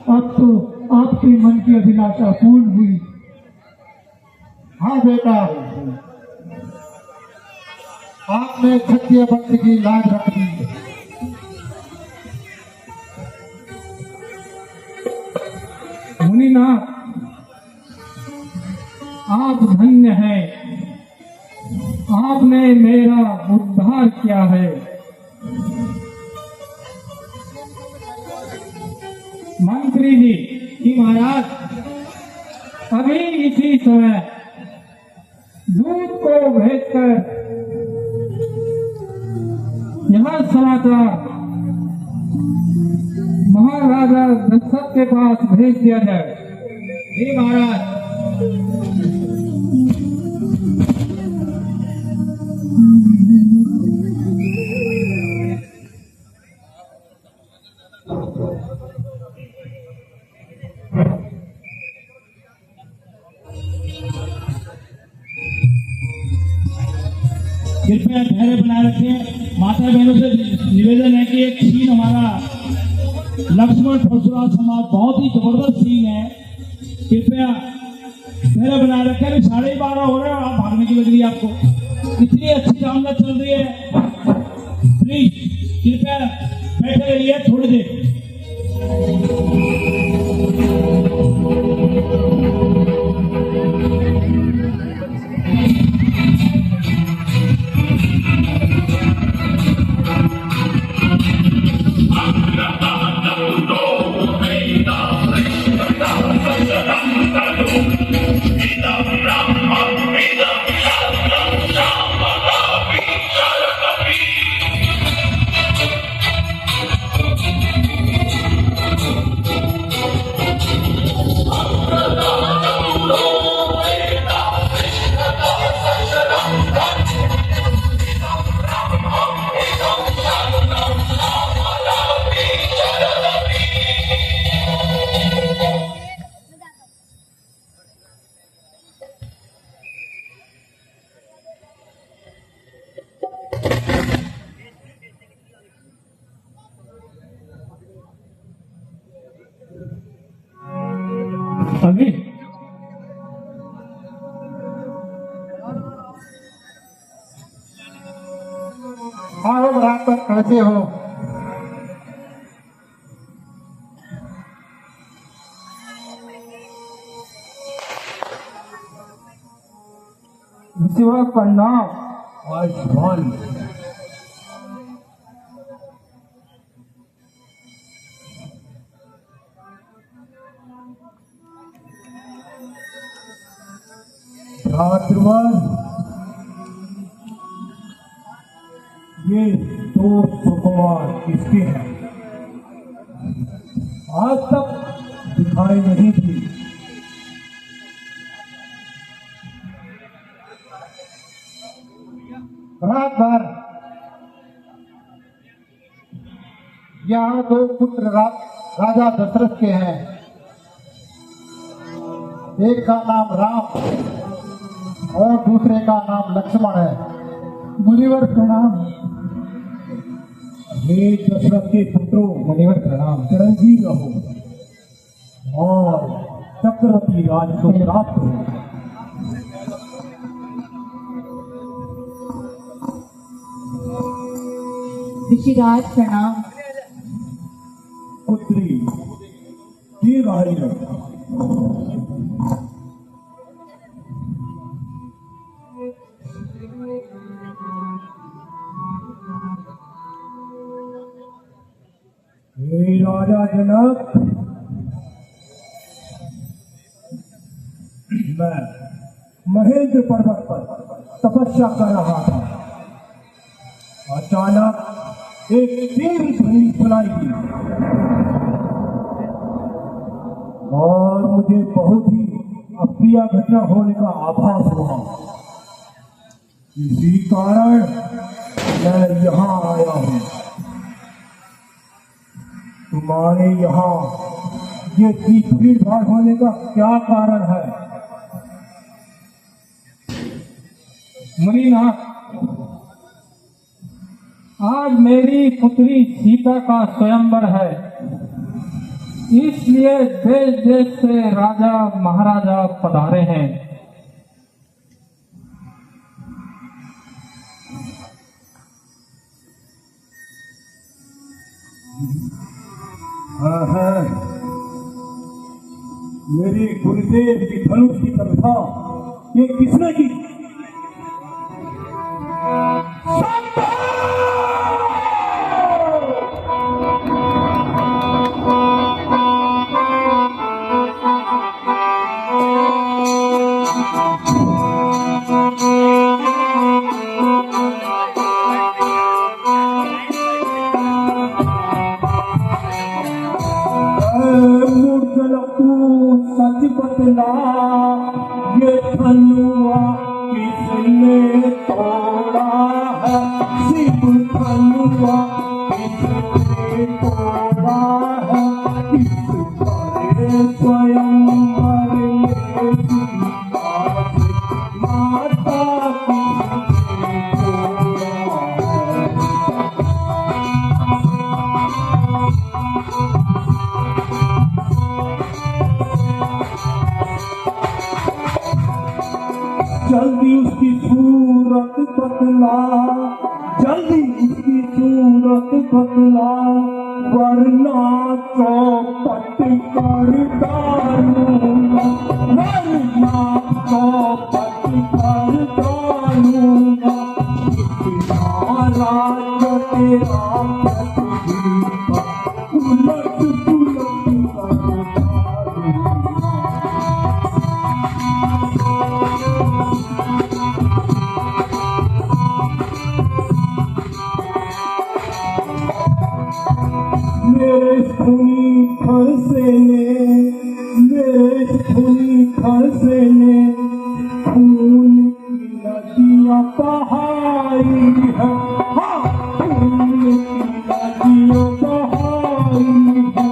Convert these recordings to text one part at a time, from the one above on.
अब तो आपके मन की अभिलाषा पूर्ण हुई। हाँ बेटा, आपने क्षत्रिय वंश की लाज रख दी। मुनिनाथ, आप धन्य हैं, आपने मेरा उद्धार किया है। मंत्री जी कि महाराज, अभी इसी समय दूत को भेजकर यह समाचार महाराजा दशरथ के पास भेज दिया जाए। हे महाराज, कृपया धैर्य बनाए रखें। माता बहनों से निवेदन है कि एक सीन हमारा लक्ष्मण परशुराम समाज बहुत ही जबरदस्त सीन है, कृपया धैर्य बनाए रखें। अभी 12:30 हो रहे हैं और आप भागने की लग रही है आपको। इतनी अच्छी रामलीला चल रही है, प्लीज कृपया बैठे रहिए थोड़ी देर। अभी आओ बराबर, कैसे हो? शिवा प्रणाम। आयुष्मान। भ्रातृवन, ये 2 सुकुमार किसके हैं? आज तक दिखाई नहीं थी। रात भर यहाँ 2 पुत्र राजा दशरथ के हैं। एक का नाम राम और दूसरे का नाम लक्ष्मण है। मुनिवर प्रणाम। हे दशरथ के पुत्रों, मुनिवर प्रणाम। चिरंजीव रहो और चक्रवर्ती राज को प्राप्त हो। ऋषिराज प्रणाम। पुत्री दीर्घायु रहो। हे राजा जनक, मैं महेंद्र पर्वत पर तपस्या कर रहा था। अचानक एक तीव्र ध्वनि सुनाई दी और मुझे बहुत ही अप्रिय घटना होने का आभास हुआ। इसी कारण मैं यहाँ आया हूँ। तुम्हारे यहाँ ये भीड़ भाड़ होने का क्या कारण है? मुनिनाथ, आज मेरी पुत्री सीता का स्वयंवर है, इसलिए देश देश से राजा महाराजा पधारे हैं। हाँ, मेरे गुरुदेव की धनुष की कथा ये किसने की? सच बतला, ये धनुआ किसने तोड़ा है? शिव धनुआ किसने तोड़ा है? किस बड़े स्वयंवर में सीता से माता किसने तोड़ा है? जल्दी उसकी सूरत बदला, जल्दी उसकी सूरत बदला, वरना चौपट कर डालूंगा, वरना चौपट कर डालूंगा। इतना राज तेरा पृथ्वी पर उलट पुलट कर डालूंगा। मेरे खूनी खरसे ने खून की नदियाँ बहाई है। हाँ, खून की नदियाँ बहाई है।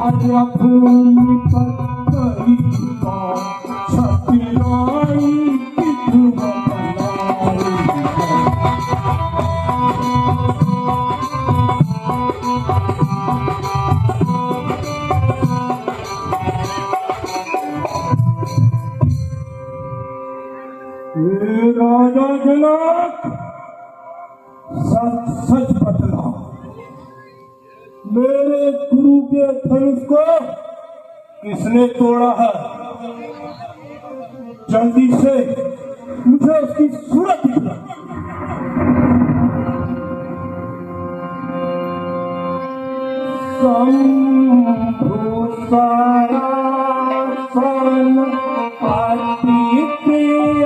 आजा भूमि पर कई छतराई किधर बनाई है। राजा जनक, सच सच बतला, मेरे गुरु के धनुष को किसने तोड़ा है? जल्दी से मुझे उसकी सूरत दिखला। शंभु सरासन अति प्रिय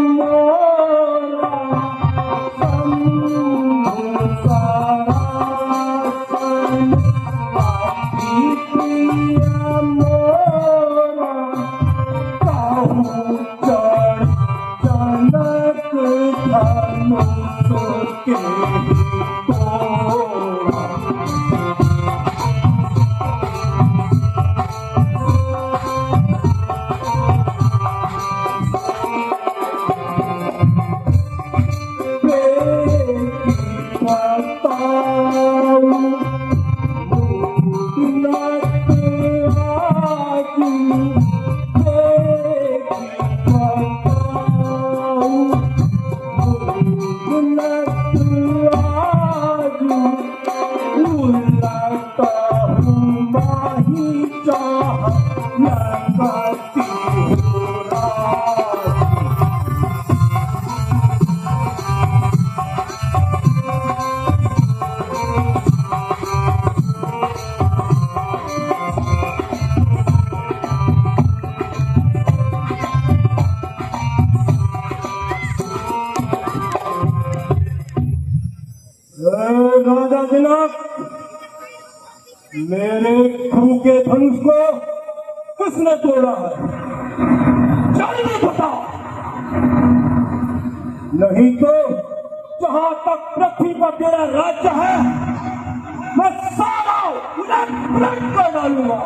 मोरा, शंभु सरासन अति प्रिय मोरा, कहूँ चढ़ जनक धनुष के तोड़ा। राजा जनक, मेरे गुरु के धनुष को किसने तोड़ा है? जल्दी बताओ, नहीं तो जहां तक पृथ्वी पर तेरा राज्य है मैं सारा उलट पुलट कर डालूंगा।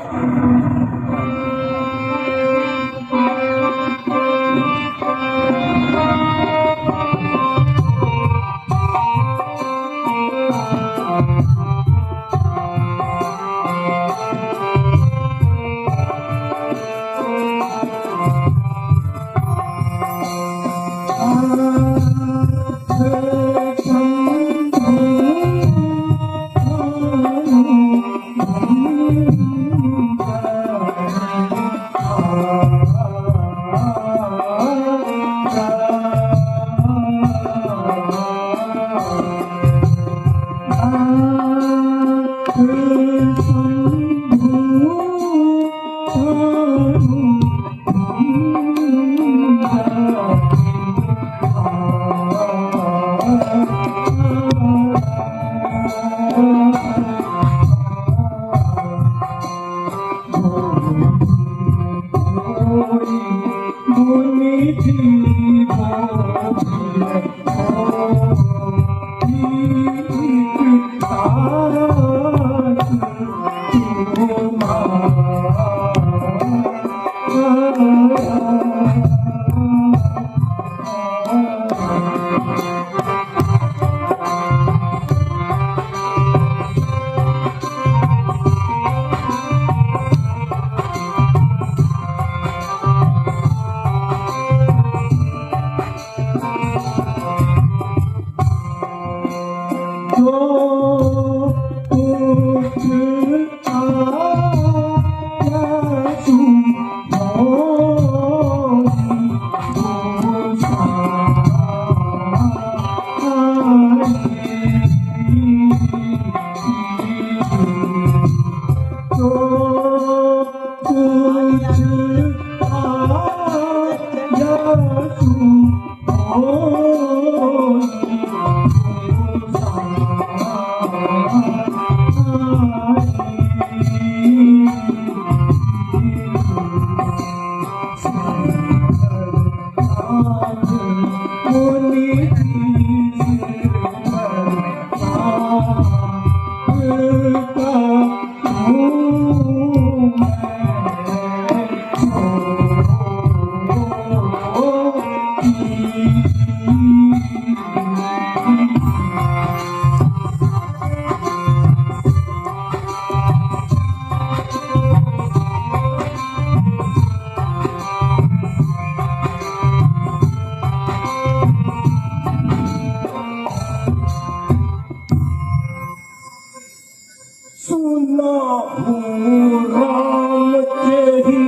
सुना हूँ राम तेरी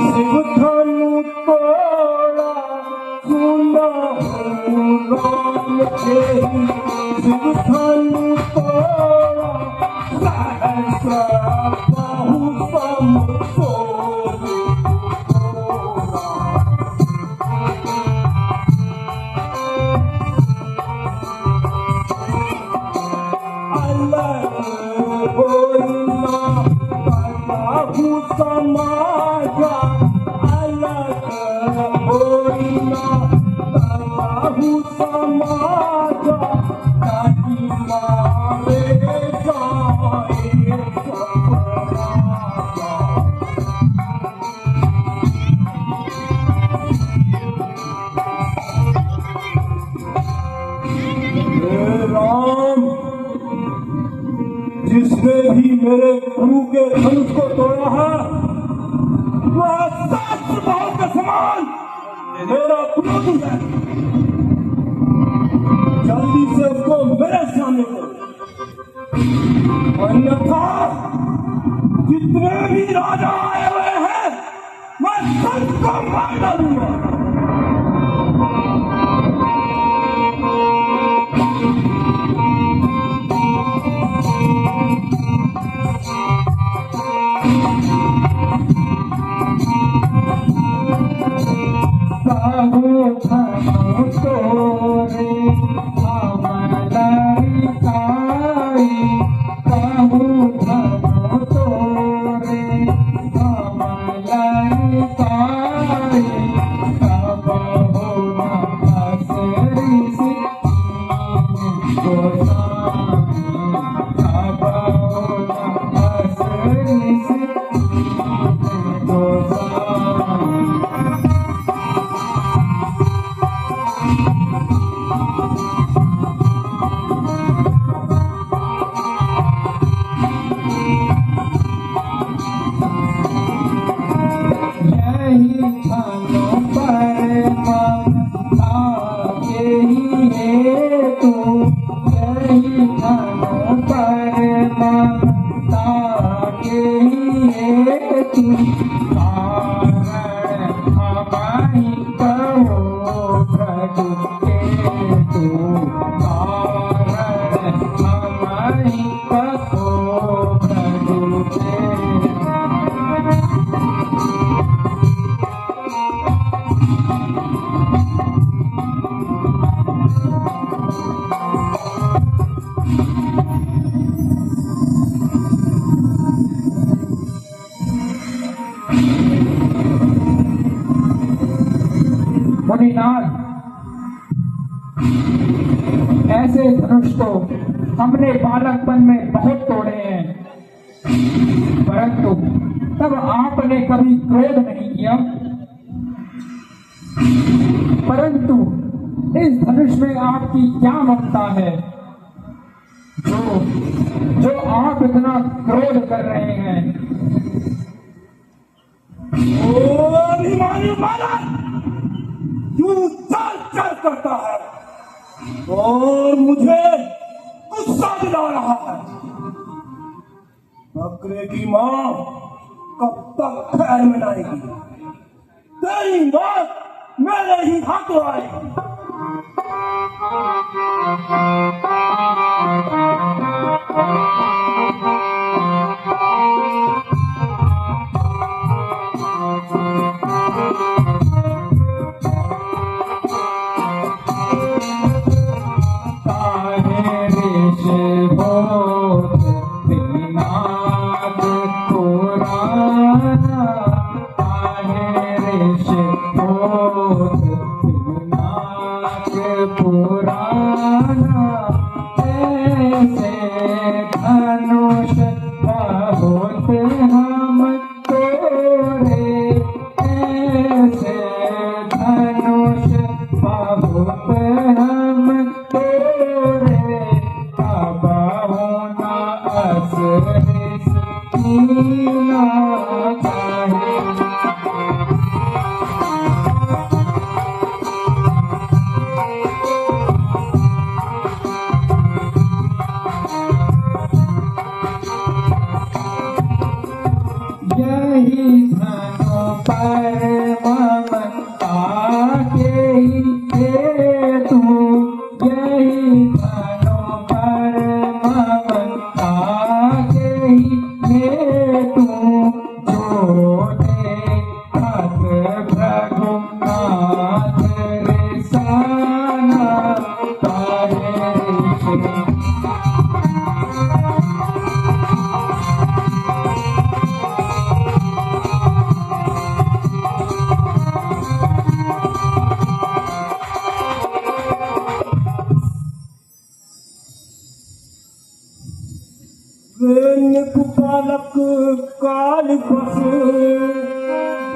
शिव धनु तोड़ा, सुना हूँ राम तेरी शिव धनु तोड़ा, सहस्र बाहु समतोड़ तोड़ा। समाजा अलग होइना तलाहु समाजा काटी मारे जाए सपराजा। राम, जिसने भी मेरे गुरु के धनुष को तोड़ा है वह शास्त्र भाव के समान मेरा विरोधी है। जल्दी से उसको मेरे सामने करो, अन्यथा जितने भी राजा आए हुए हैं मैं सबको मार डालूंगा। काहू धनु तोरे अमलाई काई, काहू धनु तोरे अमलाई काई। ये धनुष तो हमने बालकपन में बहुत तोड़े हैं, परंतु तब आपने कभी क्रोध नहीं किया। परंतु इस धनुष में आपकी क्या ममता है जो आप इतना क्रोध कर रहे हैं? ओ अभिमानी बालक, तू चल चल करता है और मुझे गुस्सा दिला रहा है। बकरे की मां कब तक खैर मनाएगी? तेरी मौत मेरे ही हाथों आएगी। बालक काल बस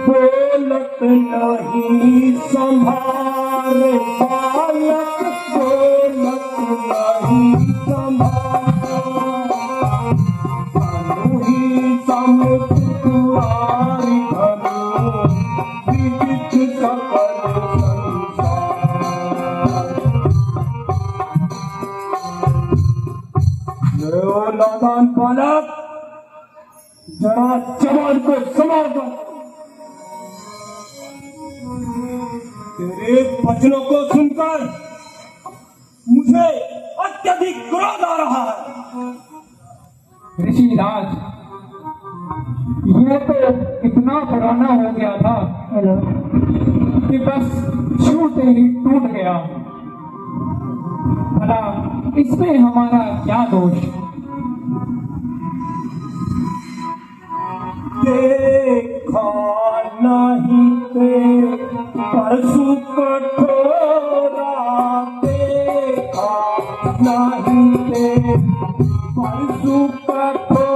बोलत नहीं संभार, बालक बोलत नहीं संभार। ही समुद्री धनु विदित सकल संसार। नादान बालक, जरा जवान को संभाल दो। तेरे वचनों को सुनकर मुझे अत्यधिक क्रोध आ रहा है। ऋषिराज, ये तो इतना पुराना हो गया था कि बस छूते ही टूट गया। भला इसमें हमारा क्या दोष? देखा नहीं ते परशु कठोरा, देखा नहीं ते परशु कठोरा।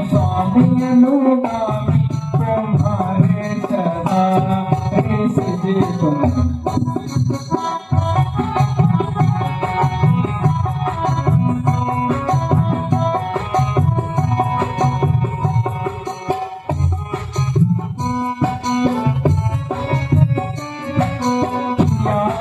संग नहीं जाना तुम्हारे सदा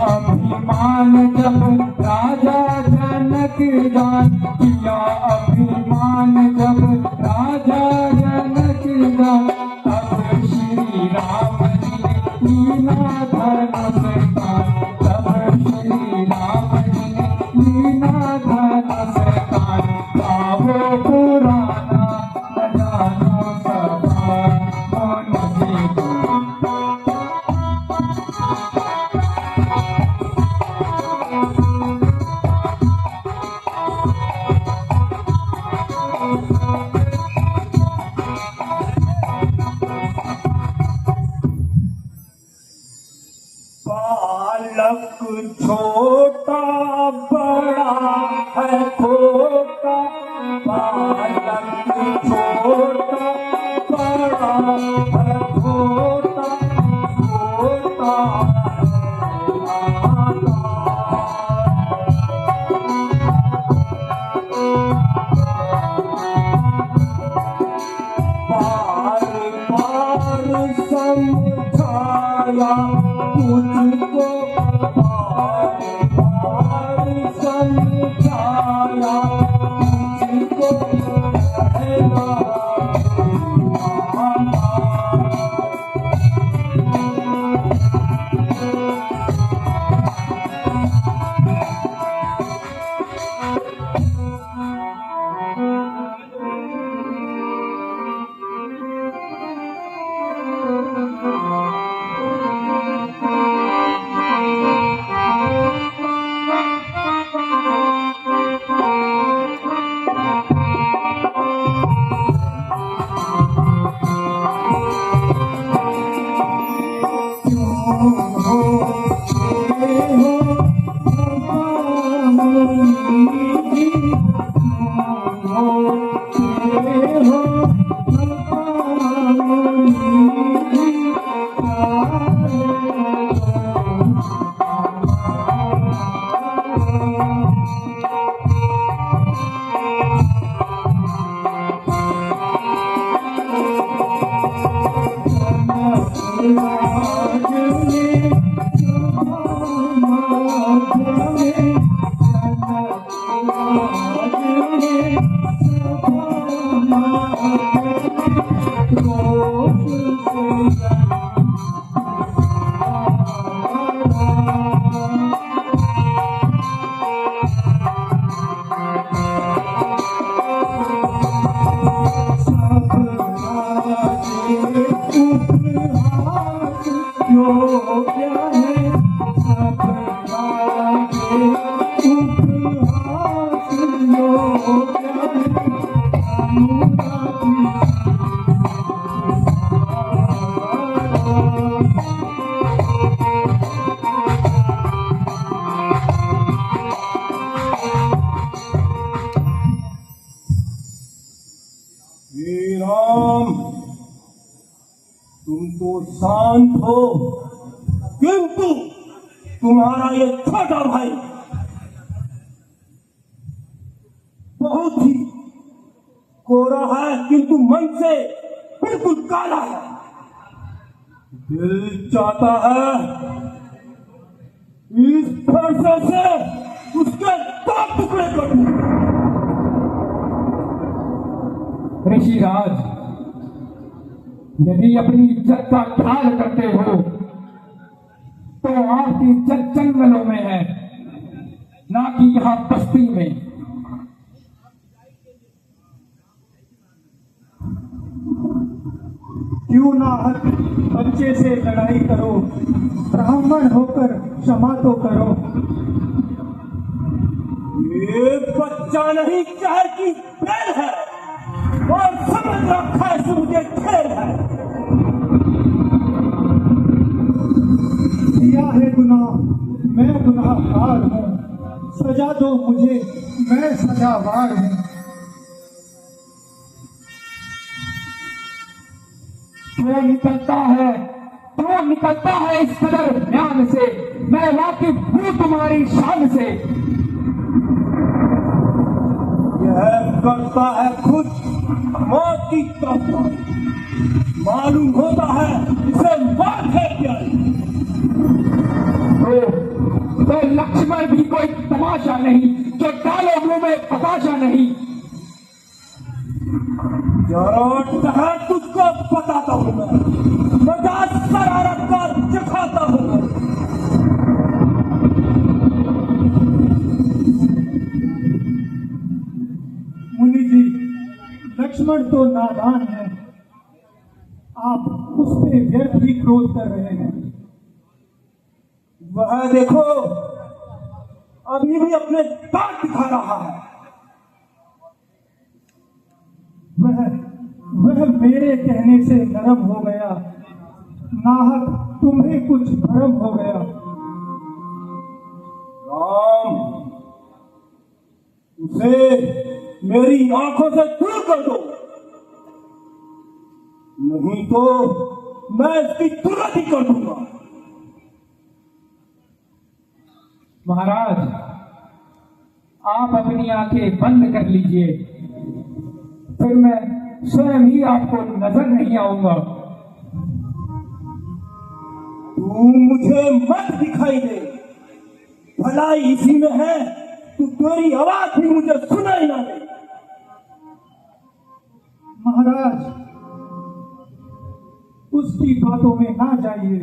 अभिमान जब राजा जनक दान किया, अभिमान जब राजा जनक दान, तब श्री राम जी ने लीना धनुष तान, तब श्री राम जी ने लीना धनुष तान। गावो पुराना न जानो सदा मन से गान। बालक छोटा बड़ा है खोटा, बालक छोटा बड़ा है खोटा, खोटा है नादान। बार बार समझाया तुझको, बार बार समझाया तुझको, कहना माना। हे राम, तुम तो शांत हो, किंतु तुम्हारा ये छोटा भाई बहुत ही कोरा है, किंतु मन से बिल्कुल काला है। दिल चाहता है इस फरसे से उसके दो टुकड़े कर दूं। ऋषिराज, यदि अपनी इज्जत का ख्याल करते हो तो आपकी इज्जत जंगलों में है, ना कि यहाँ बस्ती में। क्यों ना बच्चे से लड़ाई करो, ब्राह्मण होकर क्षमा तो करो। ये बच्चा नहीं चाहे कि बैल है, और समझ रखा है मुझे खेल है। किया है गुनाह, मैं गुनाहगार हूँ, सजा दो मुझे, मैं सजावार हूँ। तो निकलता है इस कदर ज्ञान से मैं वाकिफ हूं तुम्हारी शान से। यह करता है खुद मौत की तौबा, मालूम होता है इसे मौत है क्या। तो लक्ष्मण भी कोई तमाशा नहीं जो डालो मुंह में पताशा नहीं। जरूरत है तुझको बताता हूं मैं, मजा शरारत का चखाता हूं मैं। मुनि जी, लक्ष्मण तो नादान है, आप उस पे व्यर्थ ही क्रोध कर रहे हैं। वह देखो अभी भी अपने दांत दिखा रहा है। वह मेरे कहने से नरम हो गया, नाहक तुम्हें कुछ भ्रम हो गया। राम, उसे मेरी आंखों से दूर कर दो, नहीं तो मैं इसकी तुरंत ही कर दूंगा। महाराज, आप अपनी आंखें बंद कर लीजिए, फिर मैं स्वयं ही आपको नजर नहीं आऊंगा। तू मुझे मत दिखाई दे, भलाई इसी में है तू तेरी आवाज भी मुझे सुनाई ना दे। महाराज, उसकी बातों में ना जाइए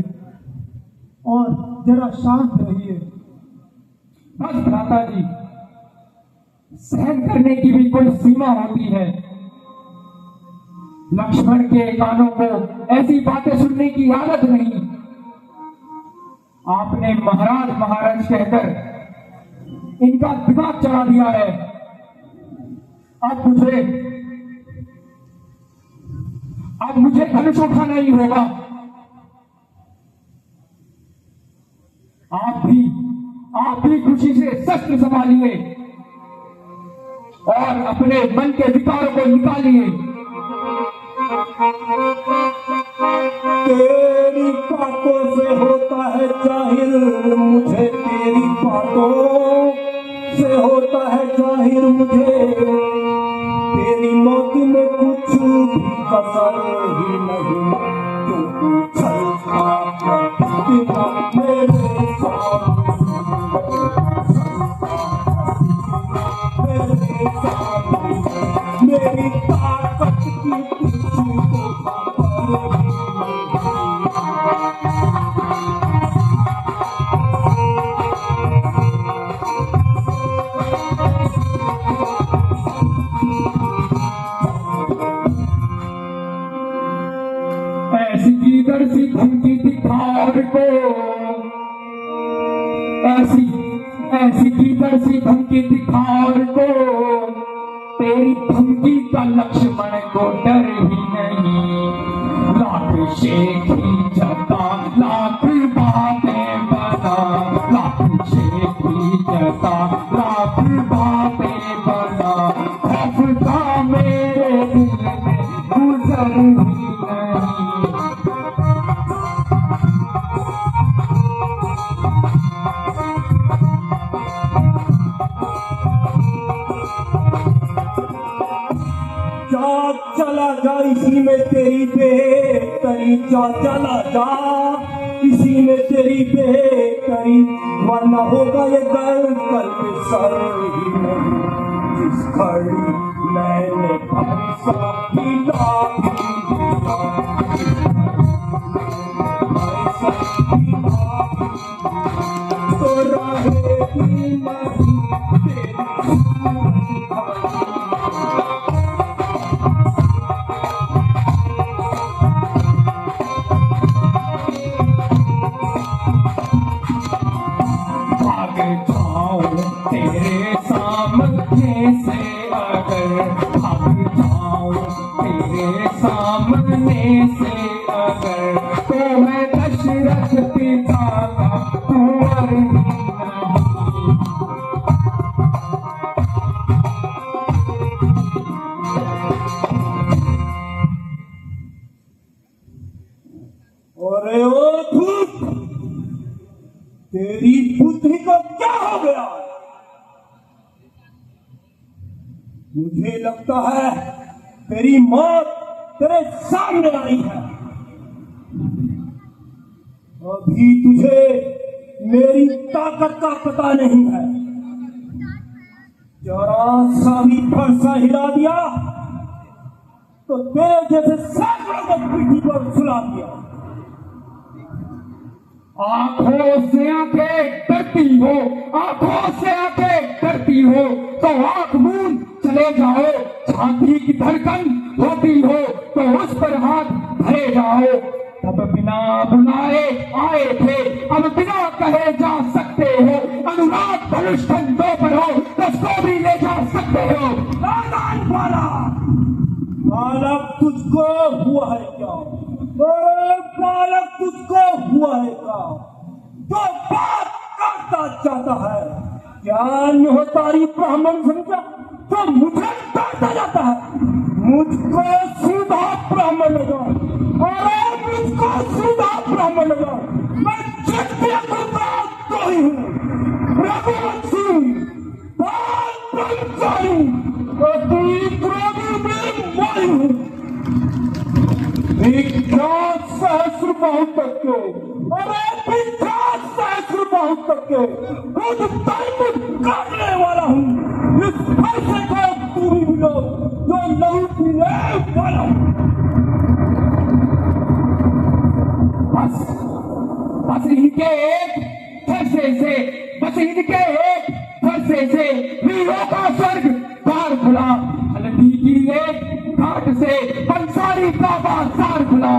और जरा शांत रहिए। बस भ्राता जी, सहन करने की भी कोई सीमा होती है। लक्ष्मण के कानों को ऐसी बातें सुनने की आदत नहीं। आपने महाराज महाराज कहकर इनका दिमाग चढ़ा दिया है। अब मुझे धनुष उठाना ही होगा। आप भी खुशी से शस्त्र संभालिए और अपने मन के विकारों को निकालिए। तेरी बातों से होता है जाहिर मुझे, तेरी बातों से होता है जाहिर मुझे, तेरी मौत में कुछ भी कसर ही नहीं, क्योंकि चलता मेरे मेरी ताकत की किसी को खबर ऐसी कीदर सी धमकी दिखार को, ऐसी कीदर सी धमकी दिखार को, तेरी धमकी का लक्ष्मण को डर ही नहीं। लाख शेख ही जता लाख बातें बना, लाख शेख ही जता लाख बातें बना, खौफ का मेरे दिल में गुजर ही नहीं। चला जा इसी में तेरी बेहतरी, चला जा इसी में तेरी बेहतरी, वरना होगा ये गर्व कल सर ही नहीं। जिस घड़ी मैंने भरोसा तो रहेगी नहीं तेरी तेरे सामने से अगर भाग जाऊं, तेरे सामने से अगर, तो मैं दशरथ पिता का कुंवर ही नहीं। अरे ओ धूप, तेरी मुझे लगता है तेरी मौत तेरे सामने आई है। अभी तुझे मेरी ताकत का पता नहीं है। जरा सा भी फरसा हिला दिया तो तेरे जैसे सैकड़ों को पीठी पर सुला दिया। आंखों से आंखें डरती हो, आंखों से आंखें डरती हो तो आंख मूंद चले जाओ। छाती की धड़कन होती हो तो उस पर हाथ धरे जाओ। तब बिना बुलाए आए थे, अब बिना कहे जा सकते हो। अनुराग धनुष कंधों पर हो तो उसको भी ले जा सकते हो। नादान वाला बालक तुझको हुआ है क्या? अरे बालक तुझको हुआ है क्या? जो बात करता चाहता है ज्ञान हो तारी ब्राह्मण समझा तो मुझे डरता जाता है। मुझको सीधा ब्राह्मण लगा, अरे मुझको सीधा ब्राह्मण लगा। मैं क्षत्रिय का तो ही हूँ, रघुवंशी, बाल ब्रह्मचारी, अति क्रोधी में मोही हूँ। विख्यात सहस्र बाहु तक के, अरे विख्यात सहस्र बाहु तक के खुद तैमूर करने वाला हूँ। इस फैसले को तू भी मिलो जो लहू पीने वाला हूँ। बस इनके एक फरसे से, बस इनके एक फरसे से वीरों का स्वर्ग द्वार खुला। हल्दी की एक घाट से पंसारी का बाजार खुला।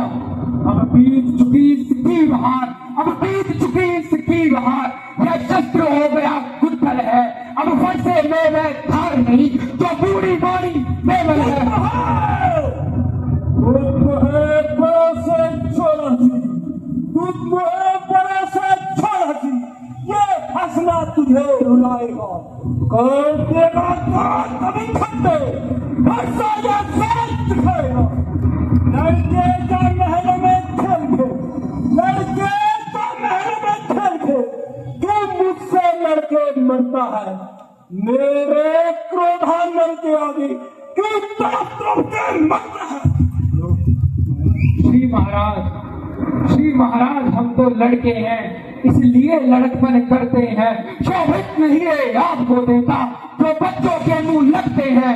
अब बीत चुकी सिक्की बहार, अब बीत चुकी सिक्की बहार। यह शस्त्र हो गया गुत्थल है, अब फरसे में मैं धार नहीं जो बूढ़ी बाड़ी मेवल है। हंसना तुझे रुलाएगा, कर देगा कभी खट्टे, हंसा या साथ दिखाएगा। लड़के का महलों में खेल खे, लड़के का महलों में खेल खे। तू मुझसे लड़के मरता है, मेरे क्रोधानल के आगे क्यों तड़प तड़प के मरता है? श्री महाराज हम तो लड़के हैं इसलिए लड़कपन करते हैं। शोभित नहीं है आपको देता जो बच्चों के मुंह लगते हैं।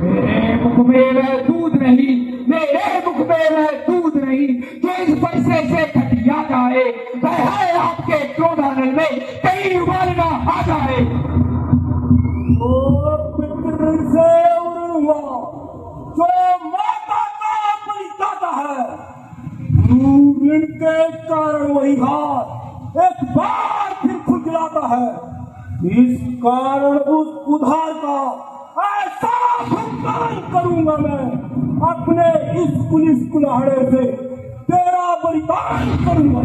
मेरे मुख में वह दूध नहीं, मेरे मुख में वह दूध नहीं जो इस पैसे से खटिया जाए। वह है आपके क्रोधानल में कहीं उबालना आ जाए। से उड़ूंगा जो माता का परिदाता है। ऋण के कारण वही हाथ एक बार फिर खुजलाता है। इस कारण उस उधार का ऐसा भुगतान करूंगा मैं, अपने इस पुलिस कुल्हाड़े से तेरा बलिदान करूंगा।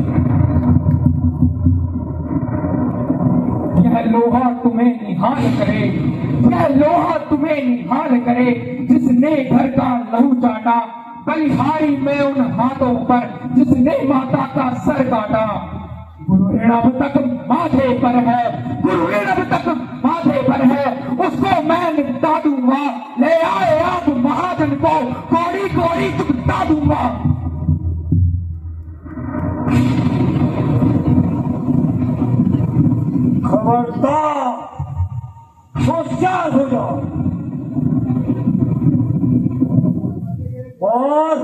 यह लोहा तुम्हें निहाल करे, यह लोहा तुम्हें निहाल करे जिसने घर का लहू चाटा। बलिहारी में उन हाथों पर जिसने माता का सर काटा। गुरु ऋण अब तक माथे पर है, गुरु ऋण अब तक माथे पर है, उसको मैं निपटा दूंगा। ले आए आप महाजन को कौड़ी कौड़ी चुकता दूंगा। खबरदार होशियार हो जाओ और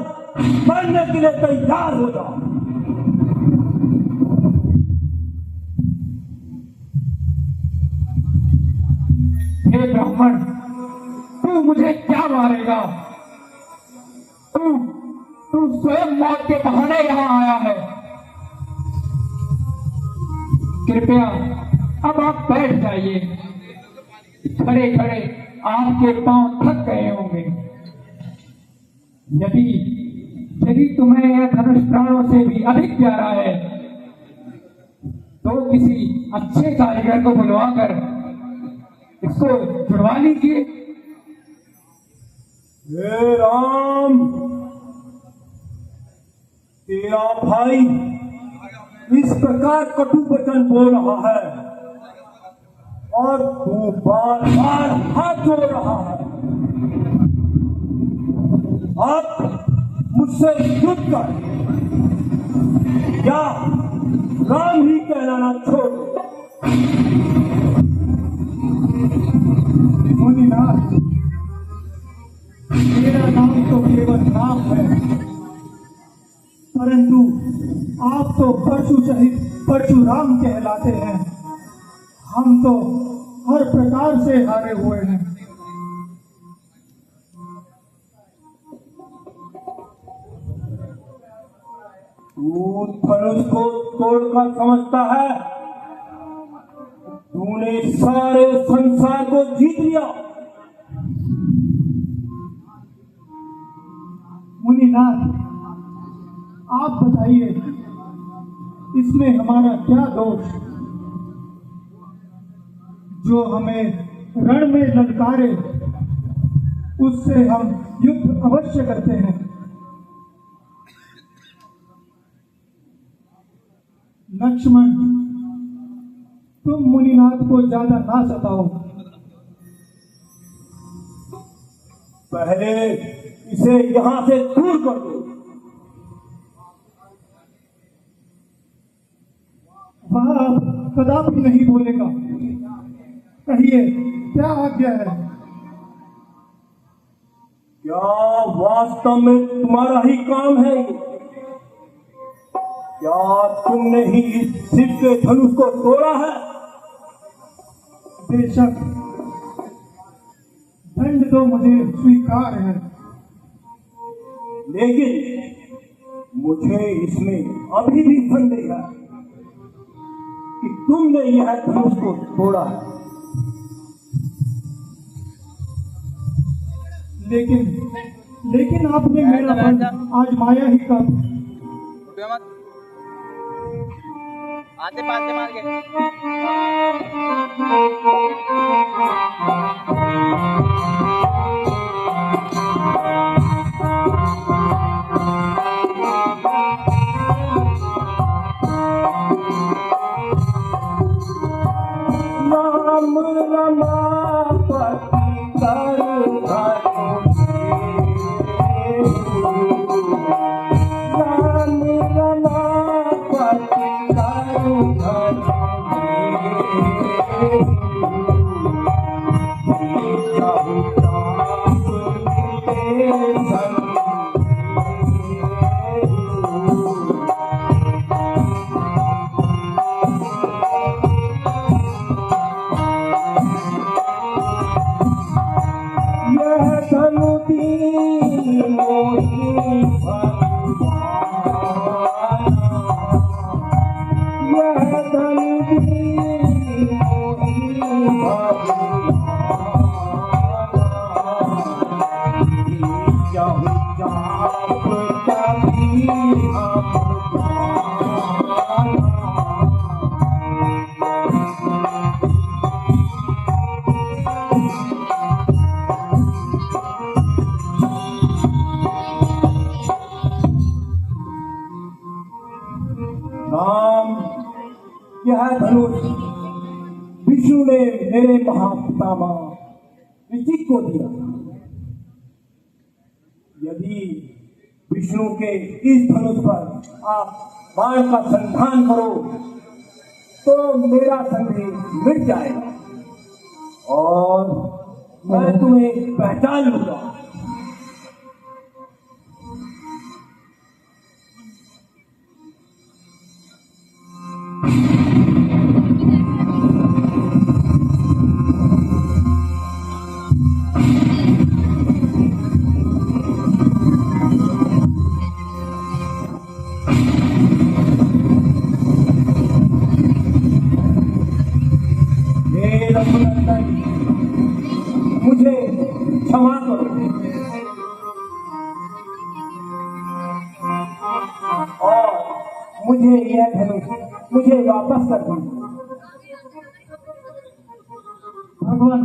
मरने के लिए तैयार हो जाओ। हे ब्राह्मण, तू मुझे क्या मारेगा? तू स्वयं मौत के बहाने यहाँ आया है। कृपया अब आप बैठ जाइए। खड़े खड़े आपके पांव थक गए होंगे। यदि तुम्हें यह धनुष प्राणों से भी अधिक प्यारा है तो किसी अच्छे कारीगर को बुलवाकर इसको जुड़वा लीजिए। हे राम, तेरा भाई इस प्रकार कटु वचन बोल रहा है और तू बार बार हाथ जोड़ रहा है। आप मुझसे युद्ध कर या राम ही कहलाना छोड़ दो। मुनिनाथ, मेरा नाम तो केवल नाम है, परंतु आप तो परशु सहित परशुराम कहलाते हैं। हम तो हर प्रकार से हारे हुए हैं। तू धनुष को तोड़कर समझता है तूने सारे संसार को जीत लिया। मुनिनाथ, आप बताइए, इसमें हमारा क्या दोष जो हमें रण में ललकारे उससे हम युद्ध अवश्य करते हैं। लक्ष्मण, तुम मुनिनाथ को ज्यादा ना सताओ। पहले इसे यहां से दूर कर दो। वह अब कदापि नहीं बोलेगा। कहिए, क्या आज्ञा है? क्या वास्तव में तुम्हारा ही काम है? क्या तुमने ही इस शिव के धनुष को तोड़ा है? बेशक, दंड तो मुझे स्वीकार है, लेकिन मुझे इसमें अभी भी संदेह है कि तुमने यह धनुष को तोड़ा है। लेकिन आपने मेरा बल आजमाया ही कब? आते पाते मार के राम रमापति कर राम रमापति राम, यह धनुष विष्णु ने मेरे महापितामह ऋषिक को दिया। यदि विष्णु के इस धनुष पर आप बाण का संधान करो तो मेरा संदेह मिट जाएगा और मैं तुम्हें पहचान लूंगा। मुझे क्षमा करो और मुझे यह धनुष मुझे वापस कर दीजिए। भगवान,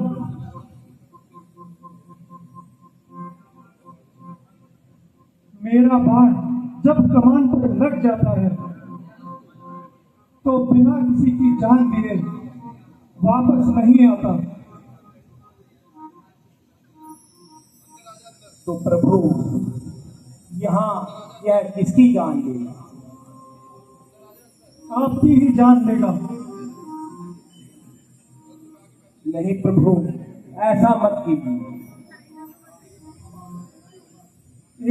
मेरा बाण जब कमान पर लग जाता है तो बिना किसी की जान दिए वापस नहीं आता। तो प्रभु यहाँ यह किसकी जान लेगा? आपकी ही जान लेगा। नहीं प्रभु, ऐसा मत कीजिए।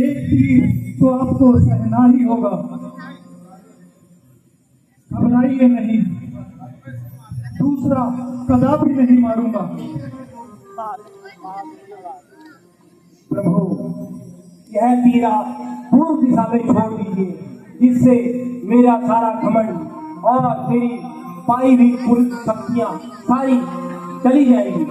एक तीर तो आपको सहना ही होगा, घबराइए नहीं। दूसरा कदापि नहीं मारूंगा। प्रभु, यह तीर आप पूर्व दिशा में छोड़ दीजिए, जिससे मेरा सारा घमंड और मेरी पाई हुई कुल शक्तियां सारी चली जाएगी।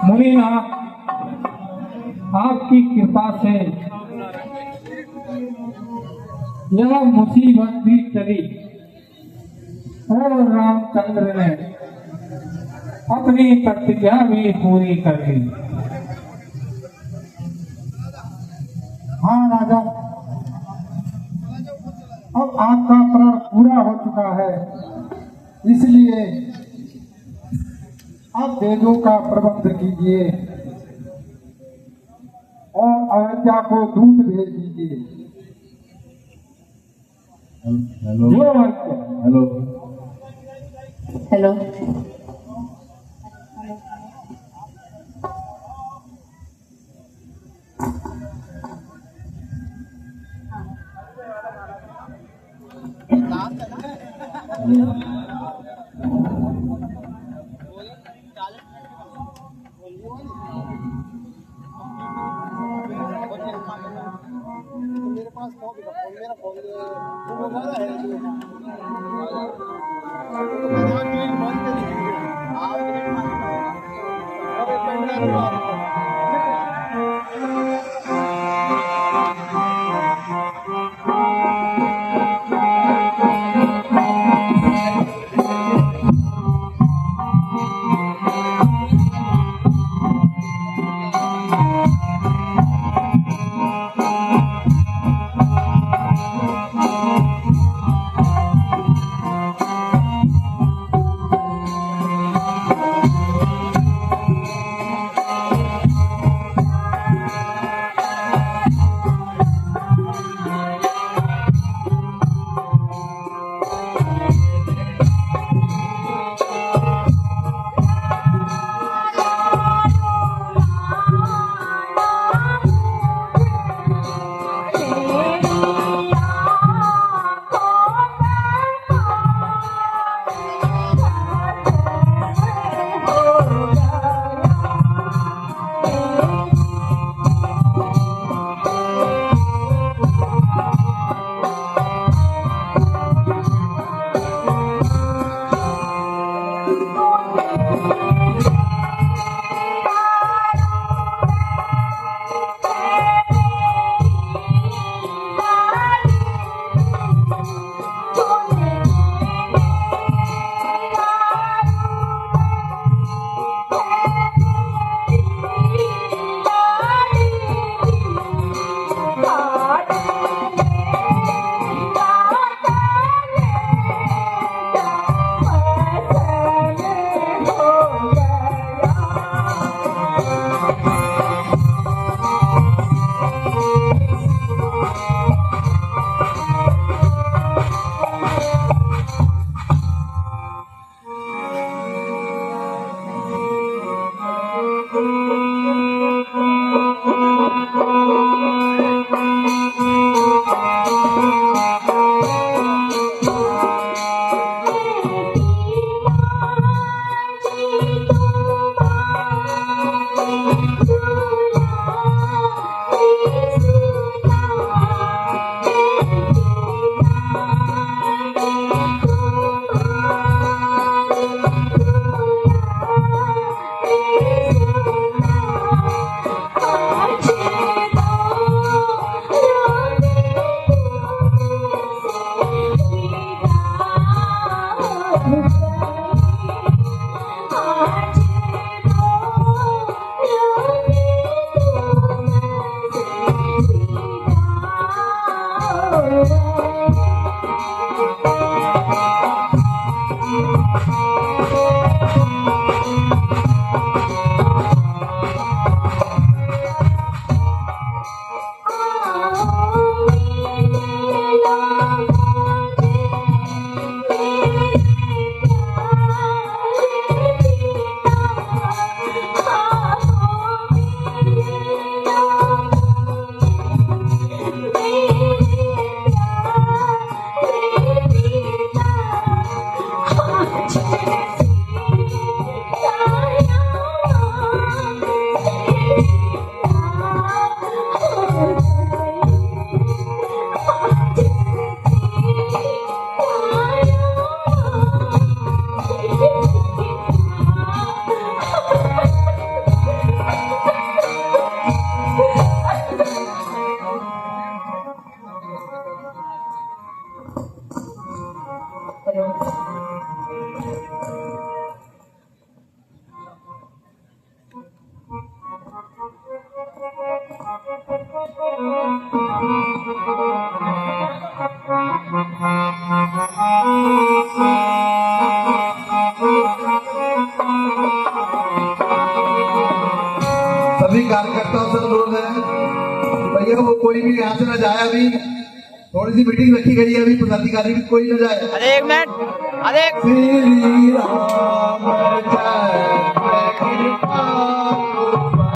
मुनिनाथ, आपकी कृपा से यह मुसीबत भी चली और रामचंद्र ने अपनी प्रतिज्ञा भी पूरी कर ली। हाँ राजा, अब आपका प्रण पूरा हो चुका है, इसलिए आप वेदों का प्रबंध कीजिए और अयोध्या को दूत भेज दीजिए। Hello hello hello. मेरे पास फोन मेरा फोन है वो कोई भी यहाँ से ना जाए। अभी थोड़ी सी मीटिंग रखी गई है, अभी पदाधिकारी भी कोई ना जाए। अरे एक मिनट, अरे श्री राम जय कृपा